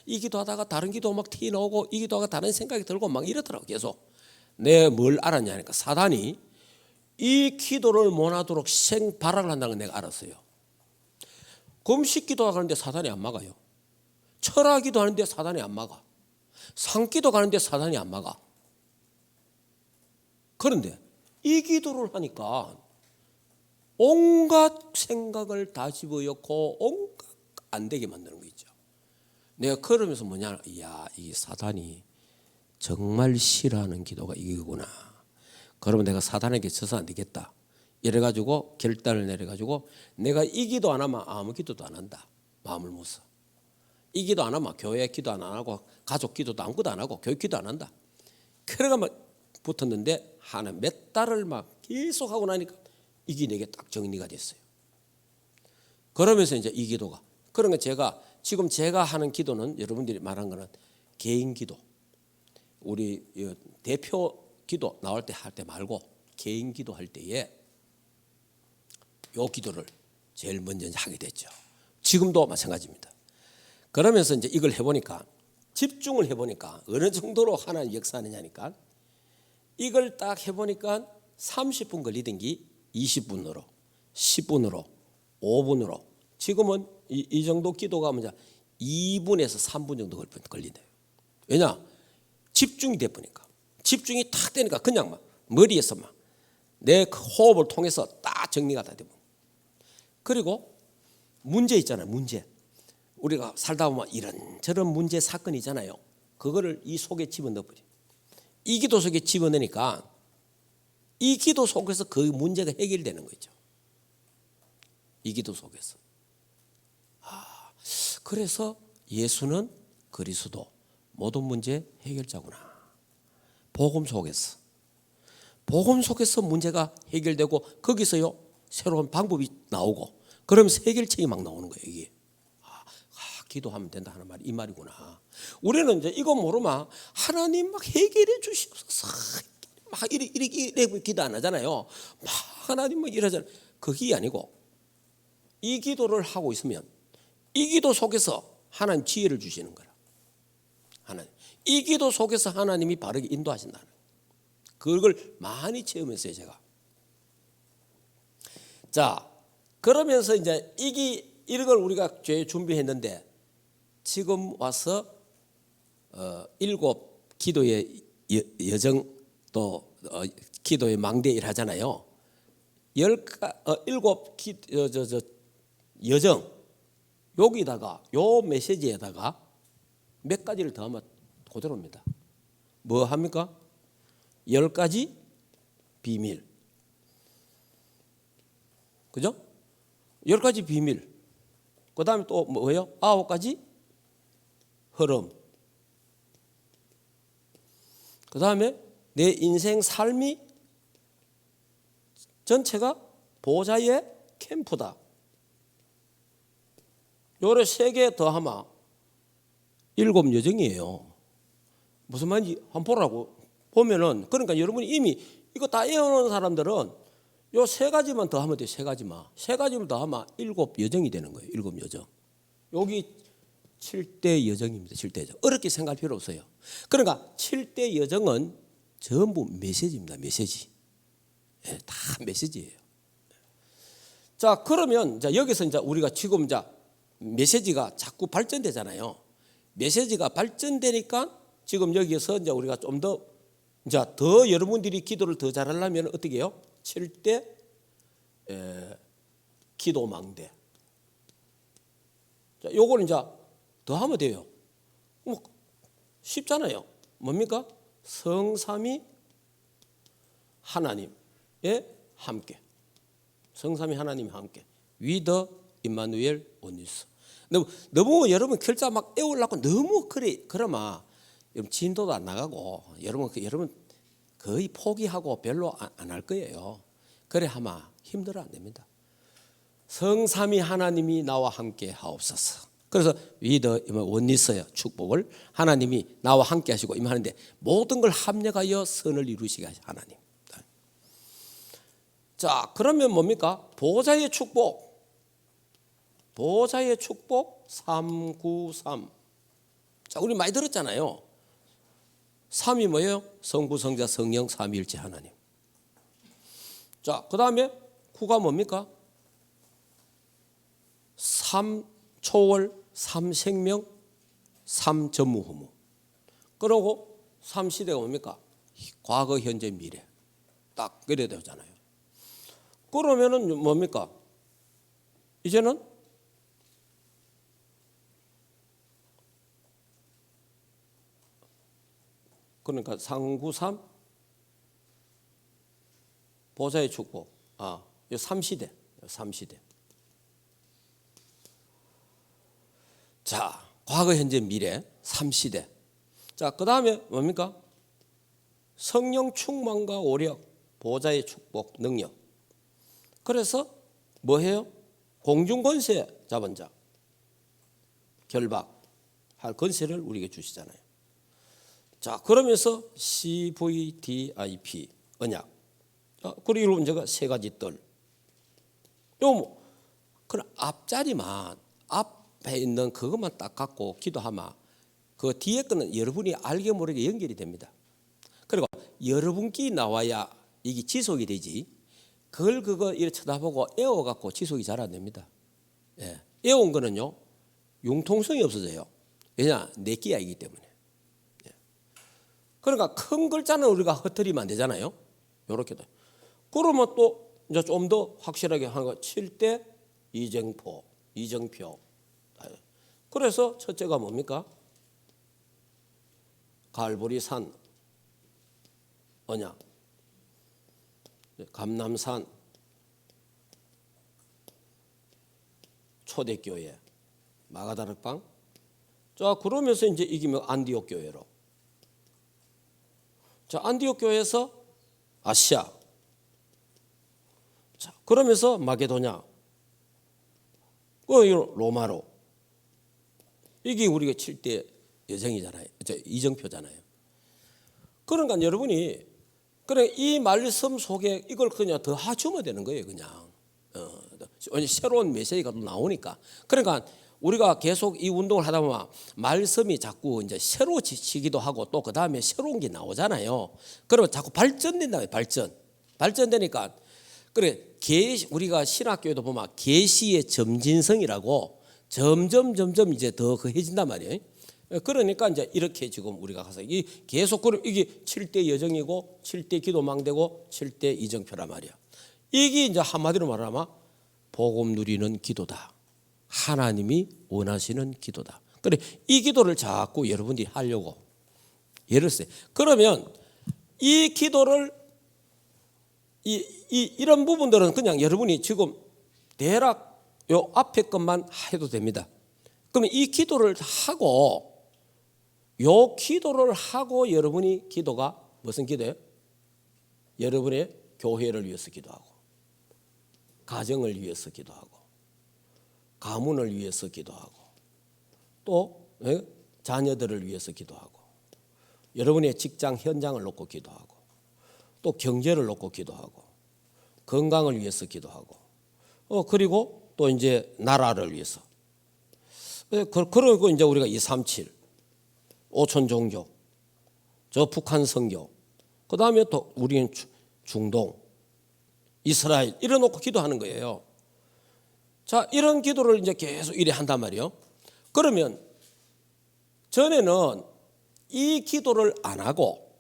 이 기도하다가 다른 기도 막 티 나오고 이 기도하다가 다른 생각이 들고 막 이러더라고 계속. 내가 뭘 알았냐니까 사단이 이 기도를 못하도록 생발악을 한다는 걸 내가 알았어요. 금식 기도하는데 사단이 안 막아요. 철학 기도하는데 사단이 안 막아. 상기도 가는데 사단이 안 막아. 그런데 이 기도를 하니까 온갖 생각을 다 집어넣고 온갖 안 되게 만드는 거 있죠. 내가 그러면서 뭐냐, 이 사단이 정말 싫어하는 기도가 이거구나. 그러면 내가 사단에게 져서 안 되겠다. 이래가지고 결단을 내려가지고 내가 이 기도 안 하면 아무 기도도 안 한다. 마음을 못 써. 이 기도 안 하면 교회 기도 안 하고 가족 기도도 아무것도 안 하고 교육 기도 안 한다. 그래가 막 붙었는데 한 몇 달을 막 계속 하고 나니까 이게 내게 딱 정리가 됐어요. 그러면서 이제 이 기도가 그러니까 지금 제가 하는 기도는 여러분들이 말한 거는 개인 기도. 우리 대표 기도 나올 때 할 때 말고 개인 기도 할 때에 요 기도를 제일 먼저 하게 됐죠. 지금도 마찬가지입니다. 그러면서 이제 이걸 해보니까 집중을 해보니까 어느 정도로 하나님 역사하느냐니까 이걸 딱 해보니까 30분 걸리던 게 20분으로 10분으로 5분으로 지금은 이 정도 기도가 먼저 2분에서 3분 정도 걸린대요. 왜냐? 집중이 돼 보니까 집중이 탁 되니까 그냥 막 머리에서 막 내 호흡을 통해서 딱 정리가 다 되고 그리고 문제 있잖아요. 문제 우리가 살다 보면 이런저런 문제 사건이 있잖아요. 그거를 이 속에 집어넣어버려. 이 기도 속에 집어넣으니까 이 기도 속에서 그 문제가 해결되는 거죠. 이 기도 속에서. 그래서 예수는 그리스도 모든 문제 해결자구나. 복음 속에서 문제가 해결되고 거기서요 새로운 방법이 나오고 그러면서 해결책이 막 나오는 거예요. 이게 기도하면 된다 하는 말이 이 말이구나. 우리는 이제 이거 모르면 하나님 막 해결해 주시옵소서 막 이렇게 기도 안 하잖아요. 막 하나님 막 이러잖아요. 그게 아니고 이 기도를 하고 있으면 이 기도 속에서 하나님 지혜를 주시는 거라. 하나님 이 기도 속에서 하나님이 바르게 인도하신다는 거예요. 그걸 많이 체험했어요 제가. 자 그러면서 이제 이런 걸 우리가 준비했는데 지금 와서 7 기도의 여정 또 기도의 망대일 하잖아요. 7 여정 여기다가 요 메시지에다가 몇 가지를 더하면 그대로입니다. 뭐 합니까? 10가지 비밀. 그죠? 10가지 비밀. 그 다음에 또 뭐예요? 9가지 흐름. 그 다음에 내 인생 삶이 전체가 보좌의 캠프다. 요래 3개 더하면 7 여정이에요. 무슨 말인지 한번 보라고. 보면은 그러니까 여러분이 이미 이거 다 외워놓은 사람들은 요 3가지만 더 하면 돼요. 3가지만. 3가지를 더 하면 7 여정이 되는 거예요. 7 여정. 여기 7대 여정입니다. 7대 여정. 어렵게 생각할 필요 없어요. 그러니까 7대 여정은 전부 메시지입니다. 메시지. 네, 다 메시지예요. 자, 그러면 자, 여기서 이제 우리가 지금 이제 메시지가 자꾸 발전되잖아요. 메시지가 발전되니까 지금 여기서 이제 우리가 좀 더 여러분들이 기도를 더 잘하려면 어떻게 해요? 7대 기도망대. 자, 요거는 이제 더 하면 돼요. 뭐 쉽잖아요. 뭡니까? 성삼위 하나님의 함께. 성삼위 하나님이 함께. 위더 임마누엘 원리스. 너무 여러분 글자 막 외우려고 너무 그러면 여러분 진도도 안 나가고 여러분 거의 포기하고 별로 안 할 거예요. 그래 하면 힘들어 안 됩니다. 성삼위 하나님이 나와 함께 하옵소서. 그래서 위더 원리스의 축복을 하나님이 나와 함께 하시고 임하는데 모든 걸 합력하여 선을 이루시게 하시 하나님. 자, 그러면 뭡니까? 보좌의 축복. 보좌의 축복 393. 자, 우리 많이 들었잖아요. 3이 뭐예요? 성부, 성자, 성령, 삼위일체 하나님. 자, 그 다음에 9가 뭡니까? 3 초월, 3 생명, 3 전무후무. 그러고 3 시대가 뭡니까? 과거, 현재, 미래. 딱 그래야 되잖아요. 그러면은 뭡니까? 이제는 그러니까 393 보좌의 축복. 이 3시대. 3시대. 자, 과거, 현재, 미래 3시대. 자, 그 다음에 뭡니까? 성령 충만과 오력, 보좌의 축복, 능력. 그래서 뭐해요? 공중권세 잡은 자, 결박할 권세를 우리에게 주시잖아요. 자, 그러면서 CVDIP 언약. 자, 그리고 제가 3가지 뜰. 요 뭐 그런 앞자리만 앞에 있는 그것만 딱 갖고 기도하면 그 뒤에 거는 여러분이 알게 모르게 연결이 됩니다. 그리고 여러분끼리 나와야 이게 지속이 되지. 그거 이렇게 쳐다보고 애워갖고 지속이 잘 안 됩니다. 예. 애운 거는요 융통성이 없어져요. 왜냐? 내끼야이기 때문에. 예. 그러니까 큰 글자는 우리가 흩트리면 안 되잖아요. 요렇게도. 그러면 또 이제 좀 더 확실하게 하는 거 7대 이정표. 그래서 첫째가 뭡니까? 갈보리산 언약, 감남산 초대교회, 마가다락방. 자, 그러면서 이제 이기면 안디옥 교회로. 자, 안디옥 교회에서 아시아. 자, 그러면서 마게도냐, 로마로. 이게 우리가 7대 여정이잖아요. 이정표잖아요. 그러니까 여러분이 그래 이 말씀 속에 이걸 그냥 더 하주면 되는 거예요, 그냥. 새로운 메시지가 또 나오니까. 그러니까 우리가 계속 이 운동을 하다 보면 말씀이 자꾸 이제 새로워지기도 하고 또 그 다음에 새로운 게 나오잖아요. 그러면 자꾸 발전된다고요, 발전되니까. 그래 우리가 신학교에도 보면 계시의 점진성이라고 점점 이제 더 거해진단 말이에요. 그러니까 이제 이렇게 지금 우리가 가서 계속 그럼 이게 7대 여정이고 7대 기도망대고 7대 이정표란 말이야. 이게 이제 한마디로 말하면 복음 누리는 기도다. 하나님이 원하시는 기도다. 그래 이 기도를 자꾸 여러분들이 하려고 예를 들어요. 그러면 이 기도를 이런 부분들은 그냥 여러분이 지금 대략 요 앞에 것만 해도 됩니다. 그러면 이 기도를 하고 요 기도를 하고 여러분이 기도가 무슨 기도예요? 여러분의 교회를 위해서 기도하고 가정을 위해서 기도하고 가문을 위해서 기도하고 또 자녀들을 위해서 기도하고 여러분의 직장 현장을 놓고 기도하고 또 경제를 놓고 기도하고 건강을 위해서 기도하고 그리고 또 이제 나라를 위해서. 그리고 이제 우리가 237 오천 종교, 저 북한 선교, 그 다음에 또 우리는 중동, 이스라엘 이래 놓고 기도하는 거예요. 자, 이런 기도를 이제 계속 이래 한단 말이에요. 그러면 전에는 이 기도를 안 하고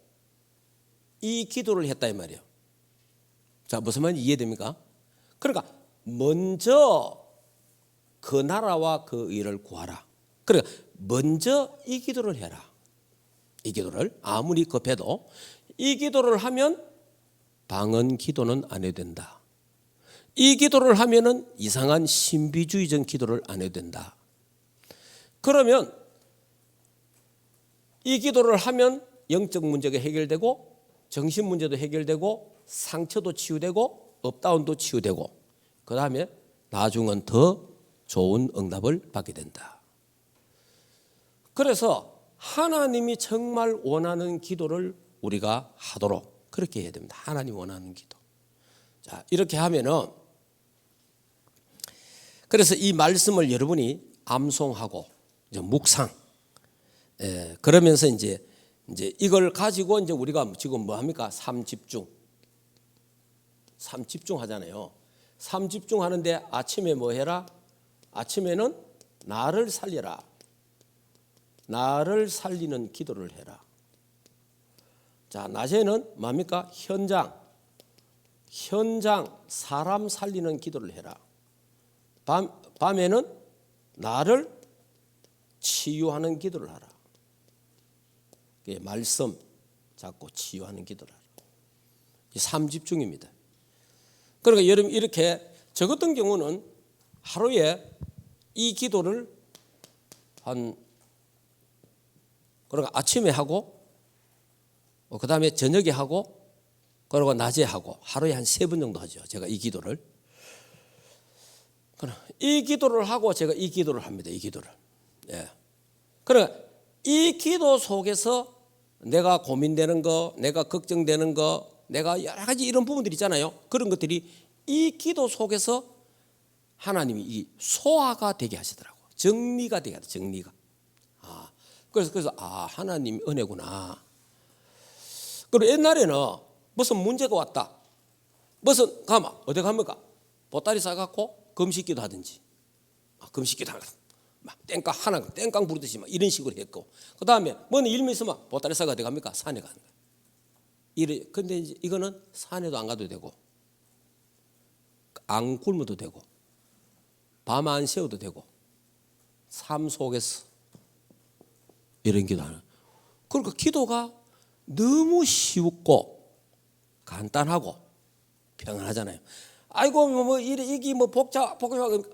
이 기도를 했다 이 말이에요. 자, 무슨 말인지 이해됩니까? 그러니까 먼저 그 나라와 그 의를 구하라. 그러니까 먼저 이 기도를 해라. 이 기도를 아무리 급해도 이 기도를 하면 방언 기도는 안 해도 된다. 이 기도를 하면은 이상한 신비주의적 기도를 안 해도 된다. 그러면 이 기도를 하면 영적 문제가 해결되고 정신 문제도 해결되고 상처도 치유되고 업다운도 치유되고 그 다음에 나중은 더 좋은 응답을 받게 된다. 그래서 하나님이 정말 원하는 기도를 우리가 하도록 그렇게 해야 됩니다. 하나님 원하는 기도. 자, 이렇게 하면은 그래서 이 말씀을 여러분이 암송하고 이제 묵상. 그러면서 이제 이걸 가지고 이제 우리가 지금 뭐 합니까? 삼집중 하잖아요. 삼집중 하는데 아침에 뭐 해라? 아침에는 나를 살려라. 나를 살리는 기도를 해라. 자, 낮에는 뭡니까? 현장 사람 살리는 기도를 해라. 밤에는 나를 치유하는 기도를 하라. 말씀 잡고 치유하는 기도를 하라. 이 삼집중입니다. 그러니까 여러분 이렇게 저 같은 경우는 하루에 이 기도를 그러니까 아침에 하고 그 다음에 저녁에 하고 그리고 낮에 하고 하루에 한 3번 정도 하죠. 제가 이 기도를. 이 기도를 하고 제가 이 기도를 합니다. 이 기도를. 예. 그러니까 이 기도 속에서 내가 고민되는 거, 내가 걱정되는 거, 내가 여러 가지 이런 부분들이 있잖아요. 그런 것들이 이 기도 속에서 하나님이 이 소화가 되게 하시더라고. 정리가 되게 하다. 정리가. 그래서 하나님 은혜구나. 그리고 옛날에는 무슨 문제가 왔다. 무슨 어디 갑니까? 보따리 싸갖고 금식기도 하든지, 금식기도 하고 막 땡깡 부르듯이 막 이런 식으로 했고, 그 다음에 뭐는 일이 있으면 보따리 싸가 어디 갑니까? 산에 가는 거예요. 근데 이제 이거는 산에도 안 가도 되고, 안 굶어도 되고, 밤 안 새워도 되고, 삶 속에서 이런 기도하는. 그러니까 기도가 너무 쉽고 간단하고 평안하잖아요. 아이고 이게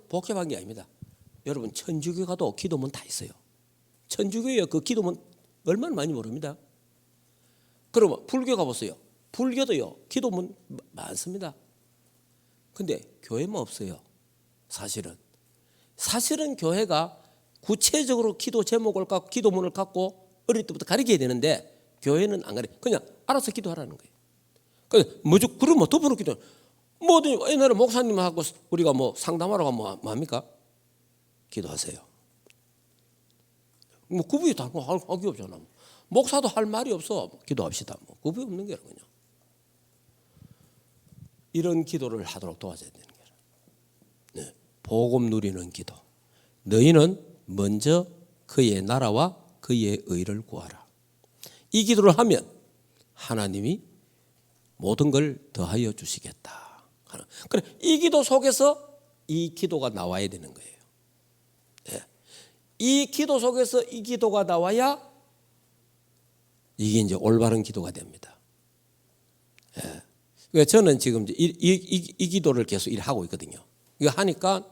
복잡한 게 아닙니다. 여러분 천주교 가도 기도문 다 있어요. 천주교에 그 기도문 얼마나 많이 모릅니다. 그러면 불교 가보세요. 불교도요 기도문 많습니다. 근데 교회만 없어요. 사실은 교회가 구체적으로 기도 제목을 갖고 기도문을 갖고 어릴 때부터 가르쳐야 되는데 교회는 안 가르쳐. 그냥 알아서 기도하라는 거예요. 그러면 더불어 기도. 옛날에 목사님하고 우리가 상담하러 가면 뭐 합니까? 기도하세요. 구분이 다 할 게 없잖아. 목사도 할 말이 없어. 기도합시다. 구분이 없는 게라 그냥. 이런 기도를 하도록 도와줘야 되는 거예요. 네. 복음 누리는 기도. 너희는 먼저 그의 나라와 그의 의를 구하라. 이 기도를 하면 하나님이 모든 걸 더하여 주시겠다. 그래, 이 기도 속에서 이 기도가 나와야 되는 거예요. 네. 이 기도 속에서 이 기도가 나와야 이게 이제 올바른 기도가 됩니다. 네. 그러니까 저는 지금 이 기도를 계속 일하고 있거든요. 이거 하니까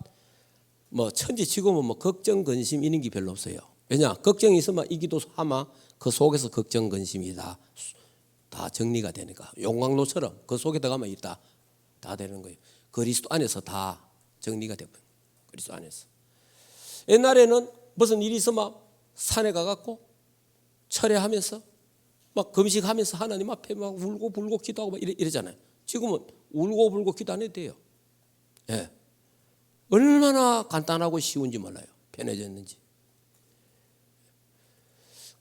천지지금은 걱정, 근심 이런 게 별로 없어요. 왜냐? 걱정이 있으면 이 기도 하면 그 속에서 걱정, 근심이 다 정리가 되니까. 용광로처럼 그 속에 들어가면 다 되는 거예요. 그리스도 안에서 다 정리가 되고, 그리스도 안에서. 옛날에는 무슨 일이 있으면 산에 가갖고 철회하면서 막 금식하면서 하나님 앞에 막 울고 불고 기도하고 막 이러잖아요. 지금은 울고 불고 기도 안 해도 돼요. 예. 얼마나 간단하고 쉬운지 몰라요. 편해졌는지.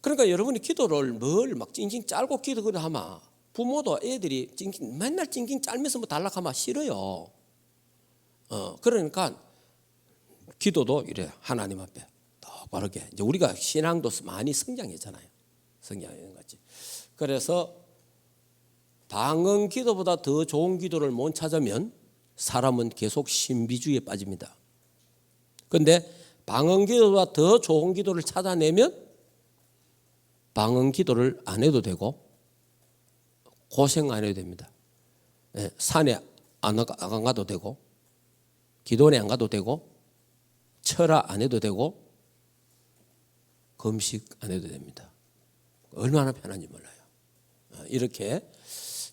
그러니까 여러분이 기도를 막 찡찡 짧고 기도를 하면 부모도 애들이 맨날 찡찡 짧면서 달락하면 싫어요. 그러니까 기도도 이래 하나님 앞에 똑바르게. 이제 우리가 신앙도 많이 성장했잖아요. 성장하는 거지. 그래서 방언 기도보다 더 좋은 기도를 못 찾으면 사람은 계속 신비주의에 빠집니다. 그런데 방언 기도보다 더 좋은 기도를 찾아내면 방언 기도를 안 해도 되고 고생 안 해도 됩니다. 산에 안 가도 되고 기도원에 안 가도 되고 철학 안 해도 되고 금식 안 해도 됩니다. 얼마나 편한지 몰라요. 이렇게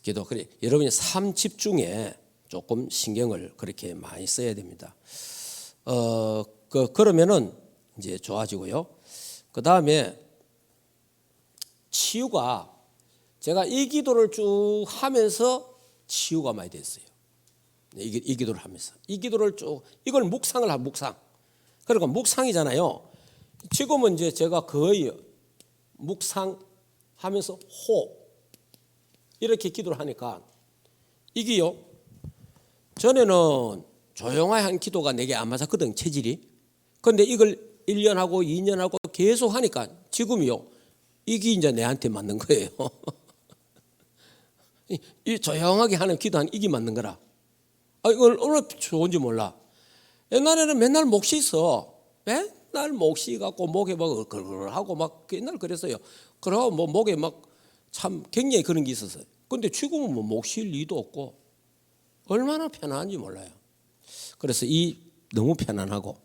기도. 그래 여러분이 삶 집중에 조금 신경을 그렇게 많이 써야 됩니다. 그러면은 이제 좋아지고요. 그 다음에 치유가 제가 이 기도를 쭉 하면서 치유가 많이 됐어요. 이 기도를 하면서 이 기도를 쭉 이걸 묵상을 하고 묵상. 그러니까 묵상이잖아요. 지금은 이제 제가 거의 묵상하면서 호흡 이렇게 기도를 하니까 이게요. 전에는 조용하게 한 기도가 내게 안 맞았거든 체질이. 그런데 이걸 1년하고 2년하고 계속 하니까 지금이요. 이게 이제 내한테 맞는 거예요. 이 조용하게 하는 기도는 이게 맞는 거라. 이걸 얼마나 좋은지 몰라. 옛날에는 맨날 몫이 있어. 맨날 몫이 갖고 목에 막 걸걸하고 막 옛날 그랬어요. 그러고 목에 막 참 굉장히 그런 게 있었어요. 근데 지금은 몫일 리도 없고 얼마나 편안한지 몰라요. 그래서 이 너무 편안하고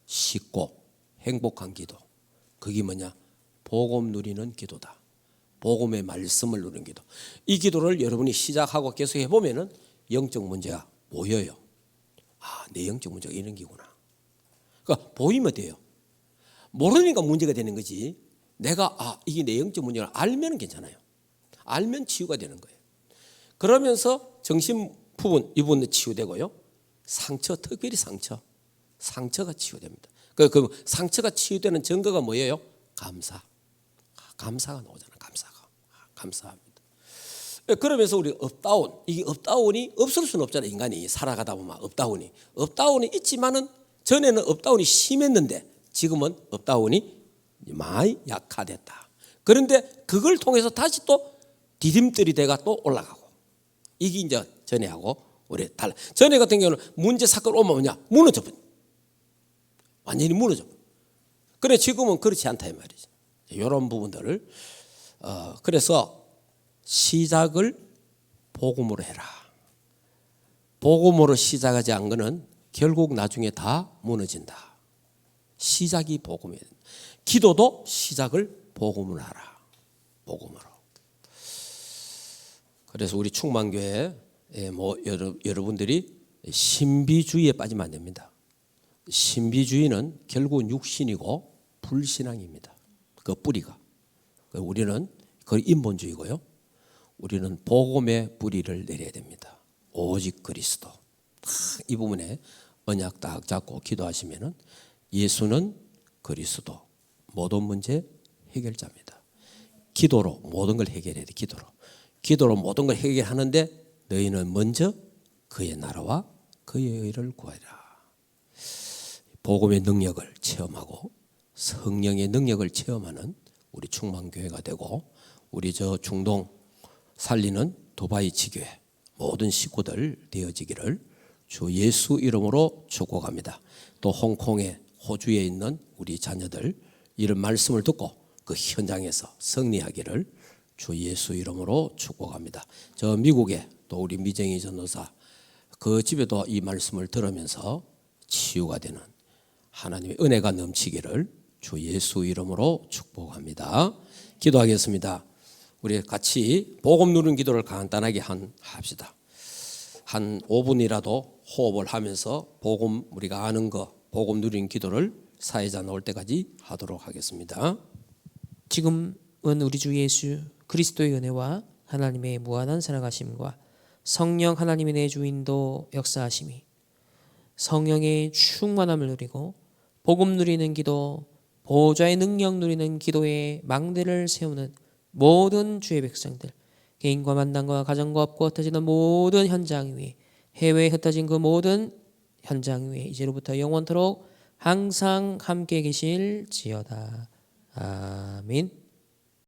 쉽고 행복한 기도. 그게 뭐냐? 복음 누리는 기도다. 복음의 말씀을 누리는 기도. 이 기도를 여러분이 시작하고 계속 해보면은 영적 문제가 보여요. 내 영적 문제가 이런 기구나. 그러니까 보이면 돼요. 모르니까 문제가 되는 거지. 내가 이게 내 영적 문제를 알면 괜찮아요. 알면 치유가 되는 거예요. 그러면서 정신 부분 이 부분도 치유되고요. 상처, 특별히 상처가 치유됩니다. 그 상처가 치유되는 증거가 뭐예요? 감사. 감사가 나오잖아. 감사합니다. 그러면서 우리 업다운, 이게 업다운이 없을 수는 없잖아. 인간이 살아가다 보면 업다운이 있지만은 전에는 업다운이 심했는데 지금은 업다운이 많이 약화됐다. 그런데 그걸 통해서 다시 또 디딤돌이 돼가 또 올라가고, 이게 이제 전에하고 우리 달라. 전에 같은 경우는 문제 사건 오면 뭐냐, 무너져 버려. 완전히 무너져. 그래 지금은 그렇지 않다 이 말이죠. 이런 부분들을 그래서 시작을 복음으로 해라. 복음으로 시작하지 않은 거는 결국 나중에 다 무너진다. 시작이 복음이에요. 기도도 시작을 복음으로 하라. 복음으로. 그래서 우리 충만교회 뭐 여러분들이 신비주의에 빠지면 안 됩니다. 신비주의는 결국은 육신이고 불신앙입니다. 그 뿌리가. 우리는 그 인본주의고요. 우리는 복음의 뿌리를 내려야 됩니다. 오직 그리스도. 이 부분에 언약 딱 잡고 기도하시면은 예수는 그리스도, 모든 문제 해결자입니다. 기도로 모든 걸 해결해야 돼. 기도로 모든 걸 해결하는데 너희는 먼저 그의 나라와 그의 의를 구하라. 복음의 능력을 체험하고 성령의 능력을 체험하는 우리 충만교회가 되고, 우리 저 중동 살리는 두바이 지교회 모든 식구들 되어지기를 주 예수 이름으로 축복합니다. 또 홍콩에, 호주에 있는 우리 자녀들 이런 말씀을 듣고 그 현장에서 승리하기를 주 예수 이름으로 축복합니다. 저 미국에 또 우리 미정희 전도사 그 집에도 이 말씀을 들으면서 치유가 되는 하나님의 은혜가 넘치기를 주 예수 이름으로 축복합니다. 기도하겠습니다. 우리 같이 복음 누른 기도를 간단하게 합시다. 한 5분이라도 호흡을 하면서 복음, 우리가 아는 거 복음 누린 기도를 사회자 나올 때까지 하도록 하겠습니다. 지금은 우리 주 예수 그리스도의 은혜와 하나님의 무한한 사랑하심과 성령 하나님의 내주인도 역사하심이, 성령의 충만함을 누리고 복음 누리는 기도, 보좌의 능력 누리는 기도의 망대를 세우는 모든 주의 백성들, 개인과 만남과 가정과 업과 흩어지는 모든 현장 위에, 해외에 흩어진 그 모든 현장 위에 이제로부터 영원토록 항상 함께 계실지어다. 아멘.